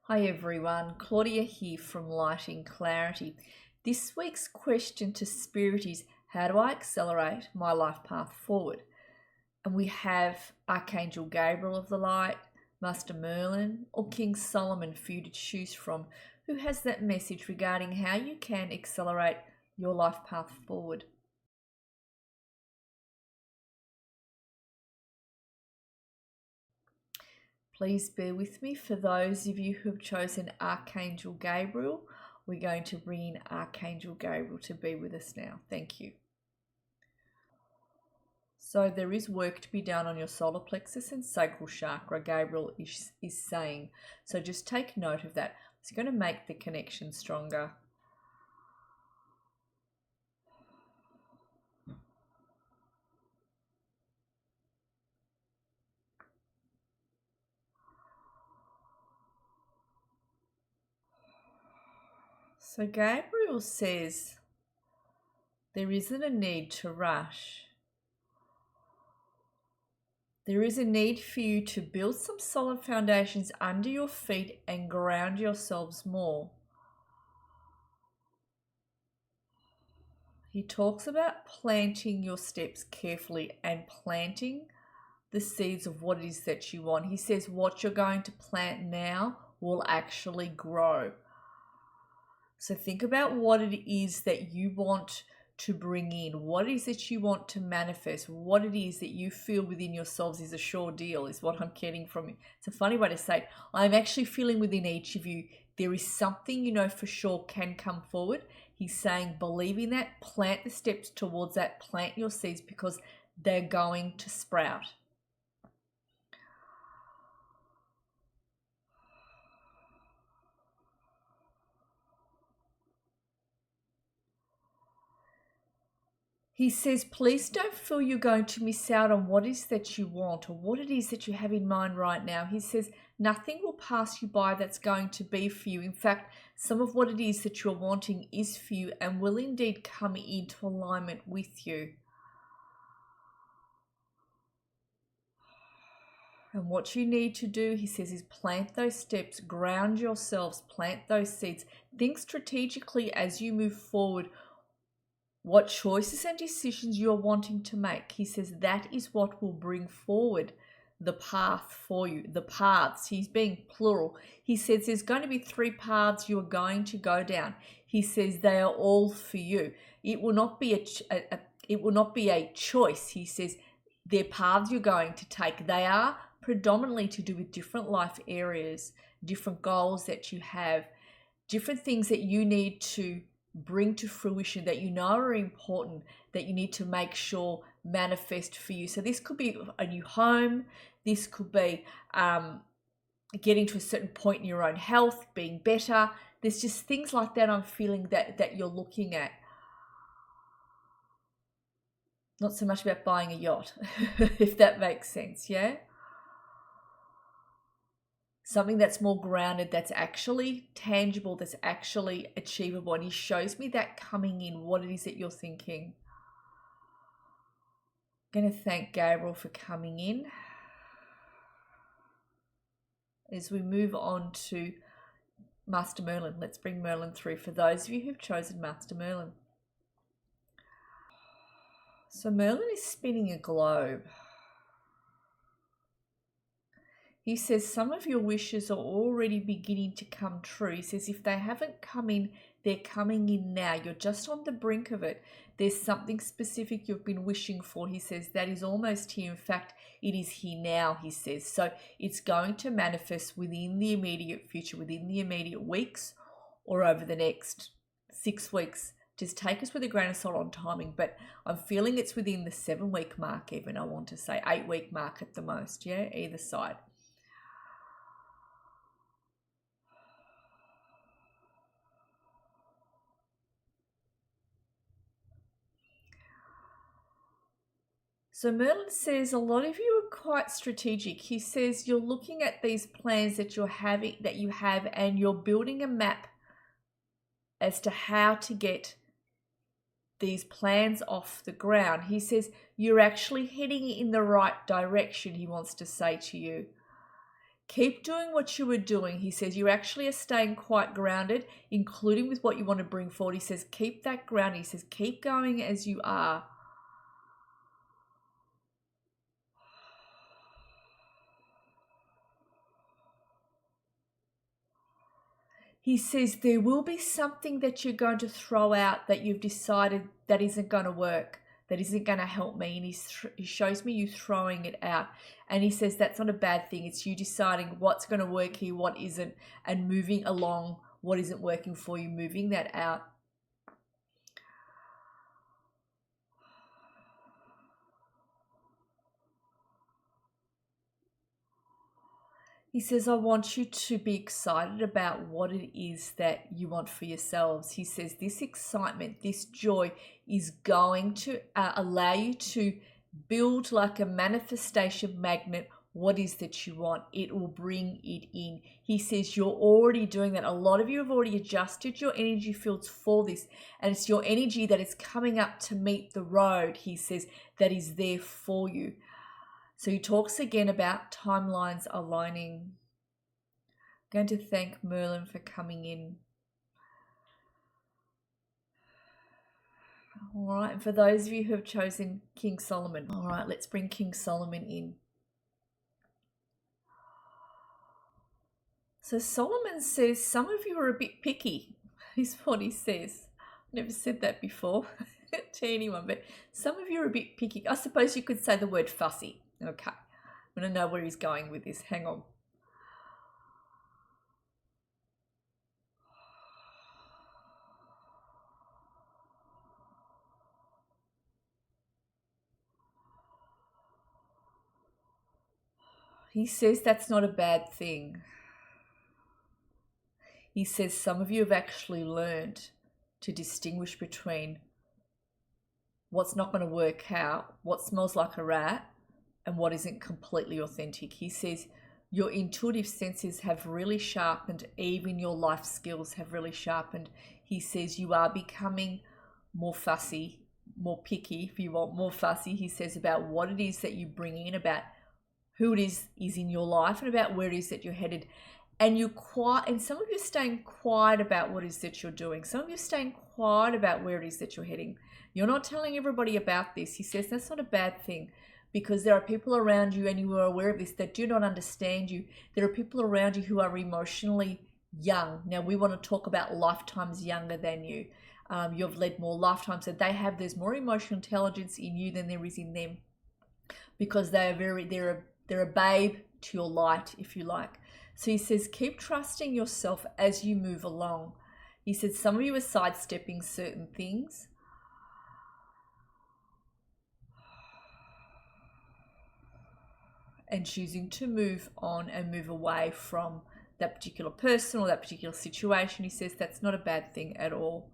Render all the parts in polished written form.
Hi everyone, Claudia here from Lighting Clarity. This week's question to Spirit is, how do I accelerate my life path forward? And we have Archangel Gabriel of the Light, Master Merlin, or King Solomon for you to choose from, who has that message regarding how you can accelerate your life path forward. Please bear with me. For those of you who have chosen Archangel Gabriel, we're going to bring in Archangel Gabriel to be with us now. Thank you. So there is work to be done on your solar plexus and sacral chakra, Gabriel is saying. So just take note of that. It's going to make the connection stronger. So Gabriel says there isn't a need to rush. There is a need for you to build some solid foundations under your feet and ground yourselves more. He talks about planting your steps carefully and planting the seeds of what it is that you want. He says what you're going to plant now will actually grow. So think about what it is that you want to bring in, what it is that you want to manifest, what it is that you feel within yourselves is a sure deal, is what I'm getting from it. It's a funny way to say it. I'm actually feeling within each of you there is something you know for sure can come forward. He's saying believe in that, plant the steps towards that, plant your seeds because they're going to sprout. He says, please don't feel you're going to miss out on what it is that you want or what it is that you have in mind right now. He says, nothing will pass you by that's going to be for you. In fact, some of what it is that you're wanting is for you and will indeed come into alignment with you. And what you need to do, he says, is plant those steps, ground yourselves, plant those seeds. Think strategically as you move forward what choices and decisions you're wanting to make. He says that is what will bring forward the path for you, the paths. He's being plural. He says there's going to be 3 paths you're going to go down. He says they are all for you. It will not be a choice. He says they're paths you're going to take. They are predominantly to do with different life areas, different goals that you have, different things that you need to bring to fruition that you know are important, that you need to make sure manifest for you. So this could be a new home, this could be getting to a certain point in your own health, being better. There's just things like that I'm feeling that you're looking at. Not so much about buying a yacht, if that makes sense, yeah? Something that's more grounded, that's actually tangible, that's actually achievable. And he shows me that coming in, what it is that you're thinking. I'm going to thank Gabriel for coming in. As we move on to Master Merlin, let's bring Merlin through for those of you who've chosen Master Merlin. So Merlin is spinning a globe. He says some of your wishes are already beginning to come true. He says if they haven't come in, they're coming in now. You're just on the brink of it. There's something specific you've been wishing for. He says that is almost here. In fact, it is here now, he says. So it's going to manifest within the immediate future, within the immediate weeks or over the next 6 weeks. Just take us with a grain of salt on timing, but I'm feeling it's within the 7-week mark even, I want to say. 8-week mark at the most, yeah, either side. So Merlin says a lot of you are quite strategic. He says you're looking at these plans that you have and you're building a map as to how to get these plans off the ground. He says you're actually heading in the right direction, he wants to say to you. Keep doing what you were doing. He says you actually are staying quite grounded, including with what you want to bring forward. He says keep that grounded. He says keep going as you are. He says there will be something that you're going to throw out that you've decided that isn't going to work, that isn't going to help me. And he shows me you throwing it out. And he says that's not a bad thing. It's you deciding what's going to work here, what isn't, and moving along what isn't working for you, moving that out. He says, I want you to be excited about what it is that you want for yourselves. He says, this excitement, this joy is going to allow you to build like a manifestation magnet what is that you want. It will bring it in. He says, you're already doing that. A lot of you have already adjusted your energy fields for this, and it's your energy that is coming up to meet the road, he says, that is there for you. So he talks again about timelines aligning. I'm going to thank Merlin for coming in. All right, and for those of you who have chosen King Solomon, all right, let's bring King Solomon in. So Solomon says, some of you are a bit picky, is what he says. I've never said that before to anyone, but some of you are a bit picky. I suppose you could say the word fussy. Okay, I'm going to know where he's going with this. Hang on. He says that's not a bad thing. He says some of you have actually learned to distinguish between what's not going to work out, what smells like a rat, and what isn't completely authentic. He says your intuitive senses have really sharpened, even your life skills have really sharpened. He says you are becoming more fussy, more picky, if you want, more fussy. He says about what it is that you bring in, about who it is in your life, and about where it is that you're headed. And you're quiet, and some of you are staying quiet about what it is that you're doing. Some of you are staying quiet about where it is that you're heading. You're not telling everybody about this. He says that's not a bad thing, because there are people around you, and you are aware of this, that do not understand you. There are people around you who are emotionally young. Now, we want to talk about lifetimes younger than you. You've led more lifetimes, and there's more emotional intelligence in you than there is in them, because they're a babe to your light, if you like. So he says, keep trusting yourself as you move along. He said, some of you are sidestepping certain things. And choosing to move on and move away from that particular person or that particular situation. He says that's not a bad thing at all.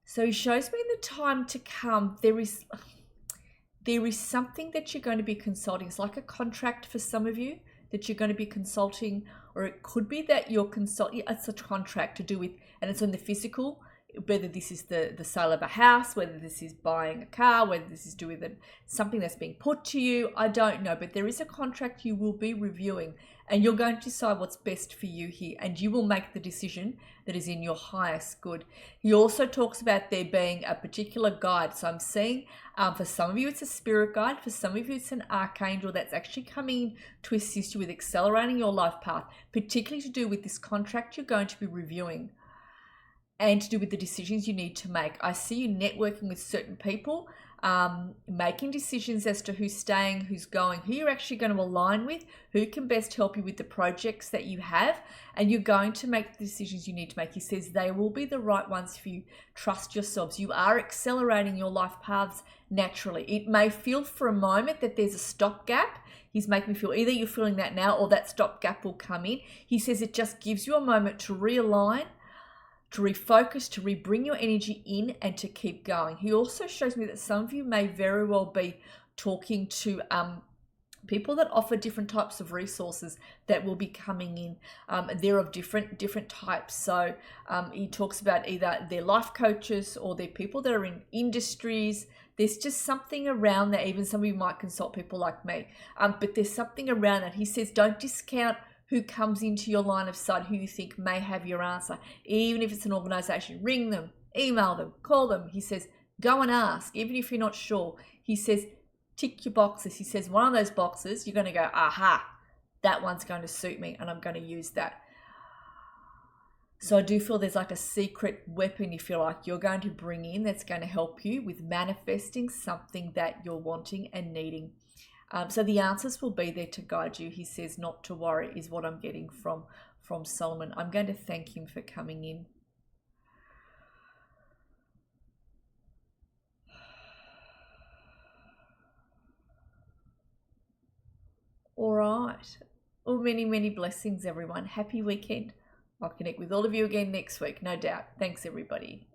So he shows me in the time to come, there is something that you're going to be consulting. It's like a contract for some of you that you're going to be consulting, or it could be that you're consulting. It's a contract to do with, and it's on the physical, whether this is the sale of a house, whether this is buying a car, whether this is doing something that's being put to you. I don't know, but there is a contract you will be reviewing, and you're going to decide what's best for you here, and you will make the decision that is in your highest good. He also talks about there being a particular guide. So I'm seeing for some of you it's a spirit guide, for some of you it's an archangel that's actually coming to assist you with accelerating your life path, particularly to do with this contract you're going to be reviewing, and to do with the decisions you need to make. I see you networking with certain people, making decisions as to who's staying, who's going, who you're actually going to align with, who can best help you with the projects that you have, and you're going to make the decisions you need to make. He says they will be the right ones for you. Trust yourselves. You are accelerating your life paths naturally. It may feel for a moment that there's a stopgap. He's making me feel either you're feeling that now or that stopgap will come in. He says it just gives you a moment to realign, to refocus, to rebring your energy in, and to keep going. He also shows me that some of you may very well be talking to people that offer different types of resources that will be coming in. They're of different types. So he talks about either they're life coaches or they're people that are in industries. There's just something around that. Even some of you might consult people like me, but there's something around that. He says don't discount who comes into your line of sight, who you think may have your answer. Even if it's an organization, ring them, email them, call them. He says go and ask, even if you're not sure. He says tick your boxes. He says one of those boxes, you're going to go, aha, that one's going to suit me and I'm going to use that. So I do feel there's like a secret weapon, if you like, you're going to bring in that's going to help you with manifesting something that you're wanting and needing. So the answers will be there to guide you. He says not to worry is what I'm getting from Solomon. I'm going to thank him for coming in. All right. Well, many blessings, everyone. Happy weekend. I'll connect with all of you again next week, no doubt. Thanks, everybody.